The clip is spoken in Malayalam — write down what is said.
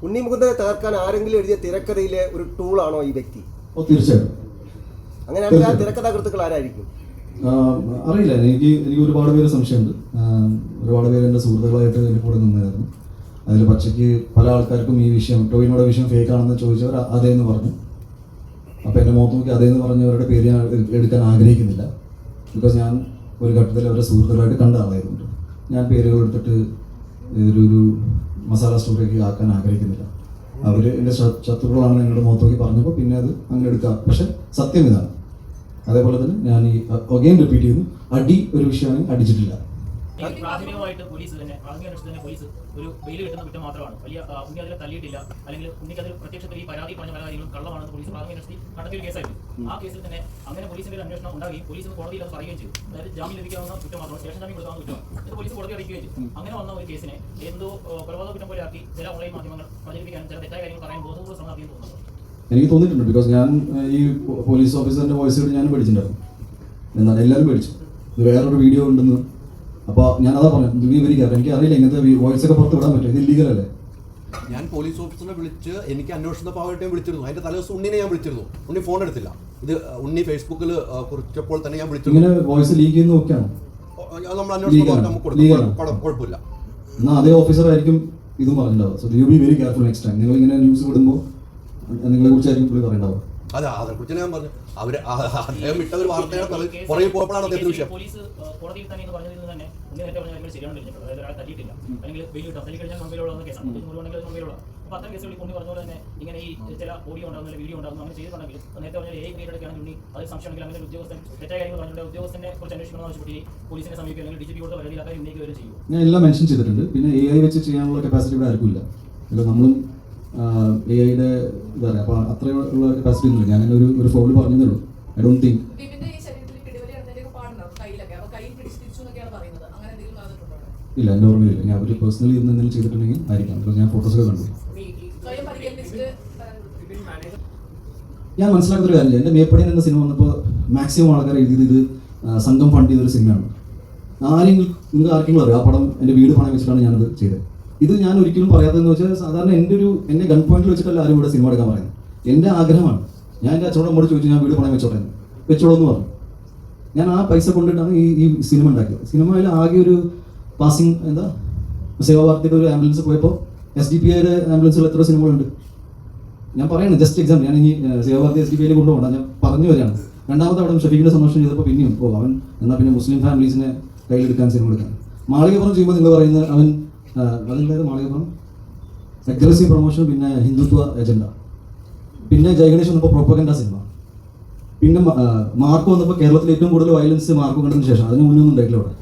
ഉണ്ണി മുകുന്ദനെ തകർക്കാൻ ആരെങ്കിലും എഴുതിയ തിരക്കഥയിലെ ഒരു ടൂളാണോ ഈ വ്യക്തി? തീർച്ചയായിട്ടും. അങ്ങനെയാണെങ്കിൽ ആ തിരക്കഥാകൃത്തുക്കൾ ആരായിരിക്കും? അറിയില്ല. എനിക്ക് ഒരുപാട് പേര് സംശയമുണ്ട്. ഒരുപാട് പേര് എൻ്റെ സുഹൃത്തുക്കളായിട്ട് എൻ്റെ കൂടെ നിന്നായിരുന്നു. അതിൽ പച്ചയ്ക്ക് പല ആൾക്കാർക്കും ഈ വിഷയം, ടോവിനോയുടെ വിഷയം ഫേക്ക് ആണെന്ന് ചോദിച്ചവർ അതേന്ന് പറഞ്ഞു. അപ്പോൾ എൻ്റെ മുഖത്ത് നോക്കി അതേന്ന് പറഞ്ഞവരുടെ പേര് ഞാൻ എടുക്കാൻ ആഗ്രഹിക്കുന്നില്ല. ബിക്കോസ് ഞാൻ ഒരു ഘട്ടത്തിൽ അവരെ സുഹൃത്തുക്കളായിട്ട് കണ്ട ആളായതുകൊണ്ട് ഞാൻ പേരുകൾ എടുത്തിട്ട് ഒരു മസാല സ്റ്റോറിലേക്ക് ആക്കാൻ ആഗ്രഹിക്കുന്നില്ല. അവർ എൻ്റെ ശത്രുക്കളാണെന്ന് എന്നോട് മുഖത്ത് നോക്കി പറഞ്ഞപ്പോൾ പിന്നെ അത് അങ്ങനെ എടുക്കാം. പക്ഷെ സത്യം ഇതാണ്. അതേപോലെ തന്നെ ഞാൻ ഈ അഗെയിൻ റിപ്പീറ്റ് ചെയ്യുന്നു, അടി ഒരു വിഷയമാണ്, അടിച്ചിട്ടില്ല. പ്രാഥമികമായിട്ട് പോലീസ് തന്നെ പോലീസ് ഒരു ബെയിൽ കിട്ടുന്ന കുറ്റം മാത്രമാണ്. ഉണ്ണി അതിൽ തല്ലിയിട്ടില്ല, അല്ലെങ്കിൽ ഉണ്ണിക്ക് അതിൽ പ്രത്യക്ഷത്തിൽ ഈ പരാതി പറഞ്ഞ പല കാര്യങ്ങളും കള്ളമാണെന്ന് പോലീസ് പ്രാഥമിക അന്വേഷണത്തിൽ കണ്ടെത്തിയ കേസായിരുന്നു. ആ കേസിൽ തന്നെ അങ്ങനെ പോലീസിന്റെ ഒരു അന്വേഷണം ഉണ്ടാവുകയും പോലീസ് കോടതിയിൽ അത് പറയുകയും ചെയ്തു. അതായത് ജാമ്യം ലഭിക്കാവുന്ന കുറ്റം മാത്രമാണ്, സ്റ്റേഷൻ ജാമ്യം കൊടുക്കാവുന്ന കുറ്റമാണ്. ഇത് പോലീസ് കോടതി അറിയിക്കുകയും ചെയ്തു. അങ്ങനെ വന്ന ഒരു കേസിനെ എന്തോ കൊലപാതക കുറ്റം പോലെ ആക്കി ചില ഓൺലൈൻ മാധ്യമങ്ങൾ പ്രചരിപ്പിക്കാനും ചില തെറ്റായ കാര്യങ്ങൾ പറയാൻ ബോധപൂർവ്വ ശ്രമം നടത്തിയെന്ന് തോന്നുന്നു. എനിക്ക് തോന്നിയിട്ടുണ്ട്. ബിക്കോസ് ഞാൻ ഈ പോലീസ് ഓഫീസറിൻ്റെ വോയിസ് കേട്ട് ഞാനും പേടിച്ചിട്ടുണ്ടായിരുന്നു. എന്നാൽ എല്ലാവരും പേടിച്ചു. ഇത് വേറൊരു വീഡിയോ ഉണ്ടെന്ന്. അപ്പോൾ ഞാനതാ പറഞ്ഞു, വെരി കെയർഫുൾ. എനിക്ക് അറിയില്ല ഇങ്ങനത്തെ വോയിസ് ഒക്കെ പുറത്ത് വിടാൻ പറ്റും, ഇത് ഇല്ലീഗൽ അല്ലേ. ഞാൻ പോലീസ് ഓഫീസറിനെ വിളിച്ച് എനിക്ക് അന്വേഷണ ഭാഗമായിട്ട് വിളിച്ചിരുന്നു. അതിൻ്റെ തലേദിവസം ഉണ്ണിനെ ഞാൻ വിളിച്ചിരുന്നു. ഉണ്ണി ഫോൺ എടുത്തില്ല. ഇത് ഉണ്ണി ഫേസ്ബുക്കിൽ കുറിച്ചപ്പോൾ തന്നെ ഞാൻ വിളിച്ചിരുന്നു. ഇങ്ങനെ വോയിസ് ലീക്ക് ചെയ്യുന്ന നോക്കിയാണോ? നമ്മൾ അന്വേഷണ നമുക്ക് കൊടുക്കും, കുഴപ്പമില്ല. എന്നാൽ അതേ ഓഫീസറായിരിക്കും ഇതും പറഞ്ഞിട്ടുണ്ടാവും. So you be very careful next time. നിങ്ങൾ ഇങ്ങനെ ന്യൂസ് വിടുമ്പോൾ നിങ്ങളെ കുറിച്ചായിരിക്കും പുള്ളി പറയണ്ടാവും. അതെ, അതേക്കുറിച്ച് ഞാൻ പറഞ്ഞു. അദ്ദേഹം വിട്ട ഒരു വാർത്തയുടെ പുറകെ പോയപ്പോഴാണ് അദ്ദേഹത്തിന്റെ വിഷയം. പോലീസ് കോടതിയിൽ തന്നെ എന്ന് പറഞ്ഞതിൽ നിന്ന് തന്നെ ഉണ്ണി നേരത്തെ പറഞ്ഞ കാര്യങ്ങൾ ശരിയാണ് കഴിഞ്ഞിട്ടുള്ളത്. അതായത് ഒരാളെ തല്ലിയിട്ടില്ല, അല്ലെങ്കിൽ വെയിൽ കിട്ടാം, തല്ലി കഴിഞ്ഞാൽ മൊബൈലുള്ള കേസാണ്, മുഴുവണെങ്കിൽ മൊബൈലുള്ള. അപ്പോൾ അത്തരം കേസുകളിൽ ഉണ്ണി പറഞ്ഞ പോലെ തന്നെ ഇങ്ങനെ ഈ ചില ഓഡിയോ ഉണ്ടാകുന്ന വീഡിയോ ഉണ്ടാകുന്നു, അങ്ങനെ ചെയ്തിട്ടുണ്ടെങ്കിൽ നേരത്തെ പറഞ്ഞാൽ AI ക്രിയേറ്റ് ഒക്കെയാണ് ഉണ്ണി അത് സംശയമുണ്ടെങ്കിൽ അങ്ങനെ ഉദ്യോഗസ്ഥൻ തെറ്റായ കാര്യങ്ങൾ പറഞ്ഞിട്ട് ഉദ്യോഗസ്ഥനെ കുറിച്ച് അന്വേഷിക്കണമെന്ന് ആവശ്യപ്പെട്ട് പോലീസിനെ സമീപിക്കുക, അല്ലെങ്കിൽ DGP കൊടുത്ത പരാതിയിൽ അക്കാര്യം ഉന്നയിക്കുകയും ചെയ്യും. ഞാൻ എല്ലാം മെൻഷൻ ചെയ്തിട്ടുണ്ട്. പിന്നെ AI വെച്ച് ചെയ്യാനുള്ള കപ്പാസിറ്റി ഇവിടെ ആർക്കും ഇല്ല. നമ്മളും AI-യുടെ എന്താ പറയുക, അപ്പോൾ അത്രയുള്ള കപ്പാസിറ്റി ഒന്നുമില്ല. ഞാൻ ഒരു ഫോണിൽ പറഞ്ഞതേ ഉള്ളൂ. ഐ ഡോണ്ട് തിങ്ക് ഇല്ല, എൻ്റെ ഓർമ്മയില്ല. ഞാൻ അവർ പേഴ്സണലി ഇന്ന് എന്തെങ്കിലും ചെയ്തിട്ടുണ്ടെങ്കിൽ ആയിരിക്കാം. ബിക്കോസ് ഞാൻ ഫോട്ടോസൊക്കെ കണ്ടു. ഞാൻ മനസ്സിലാക്കുന്ന ഒരു കാര്യമില്ല. എൻ്റെ മേപ്പടിയൻ എന്ന സിനിമ വന്നപ്പോൾ മാക്സിമം ആൾക്കാർ എഴുതിയത് ഇത് സംഘം ഫണ്ട് ചെയ്തൊരു സിനിമയാണ്. നിങ്ങൾക്ക് ആർക്കെങ്കിലും അറിയാം ആ പടം എൻ്റെ വീട് പണയം വെച്ചിട്ടാണ് ഞാനത് ചെയ്തത്. ഇത് ഞാൻ ഒരിക്കലും പറയാത്തതെന്ന് വെച്ചാൽ സാധാരണ എന്നെ ഗൺ പോയിന്റിൽ വെച്ചിട്ടല്ല ആരും ഇവിടെ സിനിമ എടുക്കാൻ പറയുന്നത്. എൻ്റെ ആഗ്രഹമാണ്. ഞാൻ എൻ്റെ അച്ഛനോട് അമ്മോട് ചോദിച്ചു, ഞാൻ വീട് പണയം വെച്ചോളൂ എന്ന് പറഞ്ഞു. ഞാൻ ആ പൈസ കൊണ്ടിട്ടാണ് ഈ സിനിമ ഉണ്ടാക്കിയത്. സിനിമയിൽ ആകെ ഒരു പാസിംഗ് സേവാഭാരതിയുടെ ഒരു ആംബുലൻസ് പോയപ്പോൾ SDPIയുടെ ആംബുലൻസിൽ എത്ര സിനിമകളുണ്ട് ഞാൻ പറയുന്നത്. Just example. ഞാൻ ഈ സേവാഭാരതി SDPIയിൽ കൊണ്ടുപോകണ്ട, ഞാൻ പറഞ്ഞു വരികയാണ്. രണ്ടാമത്തെ അവിടെ ഷഫീഖിൻ്റെ സന്ദർശനം ചെയ്തപ്പോൾ പിന്നെയും അവൻ എന്നാൽ പിന്നെ മുസ്ലിം ഫാമിലീസിനെ കയ്യിലെടുക്കാൻ സിനിമ എടുക്കാൻ. മാളികപ്പുറം ചെയ്യുമ്പോൾ നിങ്ങൾ പറയുന്നത് അവൻ അതിൻ്റെ മാളികപ്പുറം അഗ്രസീവ് പ്രൊമോഷൻ, പിന്നെ ഹിന്ദുത്വ അജണ്ട, പിന്നെ ജയഗണേഷ് വന്നപ്പോൾ പ്രൊപ്പഗൻഡ സിനിമ, പിന്നെ മാർക്ക് വന്നപ്പോൾ കേരളത്തിൽ ഏറ്റവും കൂടുതൽ വയലൻസ് മാർക്ക് കണ്ടതിന് ശേഷം. അതിന് മുന്നേ ഒന്നും ഉണ്ടായിട്ടില്ല അവിടെ.